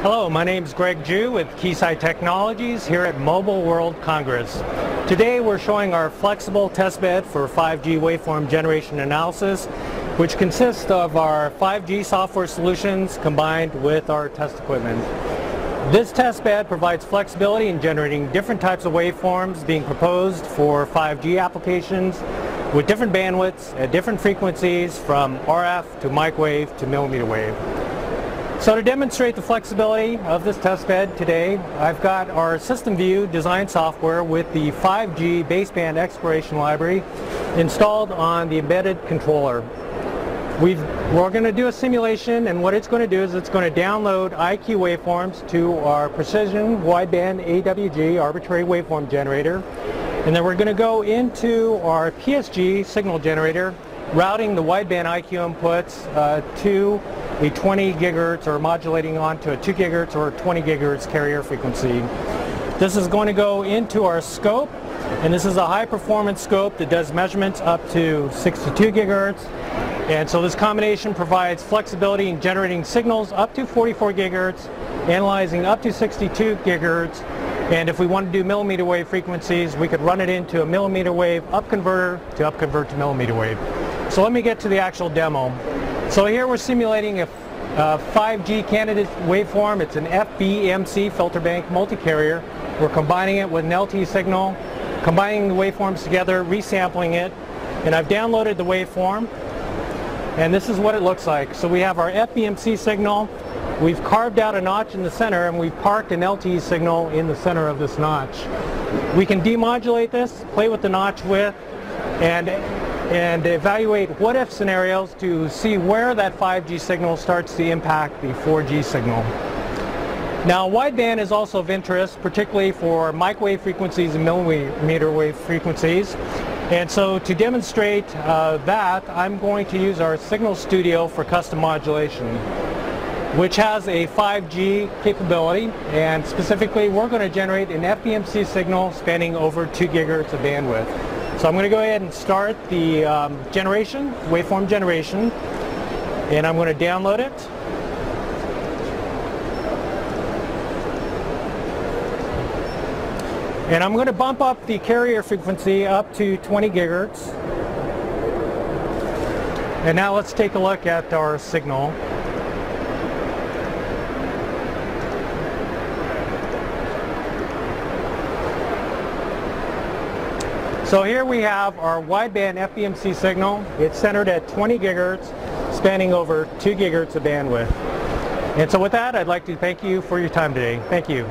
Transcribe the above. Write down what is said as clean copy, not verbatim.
Hello, my name is Greg Jew with Keysight Technologies here at Mobile World Congress. Today we're showing our flexible testbed for 5G waveform generation analysis, which consists of our 5G software solutions combined with our test equipment. This testbed provides flexibility in generating different types of waveforms being proposed for 5G applications with different bandwidths at different frequencies from RF to microwave to millimeter wave. So to demonstrate the flexibility of this testbed today, I've got our System View design software with the 5G baseband exploration library installed on the embedded controller. We're going to do a simulation, and what it's going to do is it's going to download IQ waveforms to our precision wideband AWG arbitrary waveform generator, and then we're going to go into our PSG signal generator, routing the wideband IQ inputs to a 20 gigahertz or modulating onto a 2 gigahertz or 20 gigahertz carrier frequency. This is going to go into our scope, and this is a high performance scope that does measurements up to 62 gigahertz. And so this combination provides flexibility in generating signals up to 44 gigahertz, analyzing up to 62 gigahertz, and if we want to do millimeter wave frequencies, we could run it into a millimeter wave up converter to millimeter wave. So let me get to the actual demo. So here we're simulating a 5G candidate waveform. It's an FBMC filter bank multi-carrier. We're combining it with an LTE signal, combining the waveforms together, resampling it, and I've downloaded the waveform, and this is what it looks like. So we have our FBMC signal. We've carved out a notch in the center, and we've parked an LTE signal in the center of this notch. We can demodulate this, play with the notch width, and evaluate what-if scenarios to see where that 5G signal starts to impact the 4G signal. Now, wideband is also of interest, particularly for microwave frequencies and millimeter wave frequencies. And so to demonstrate that, I'm going to use our Signal Studio for custom modulation, which has a 5G capability, and specifically we're going to generate an FBMC signal spanning over 2 gigahertz of bandwidth. So I'm going to go ahead and start the waveform generation, and I'm going to download it. And I'm going to bump up the carrier frequency up to 20 gigahertz. And now let's take a look at our signal. So here we have our wideband FBMC signal. It's centered at 20 gigahertz, spanning over 2 gigahertz of bandwidth. And so with that, I'd like to thank you for your time today. Thank you.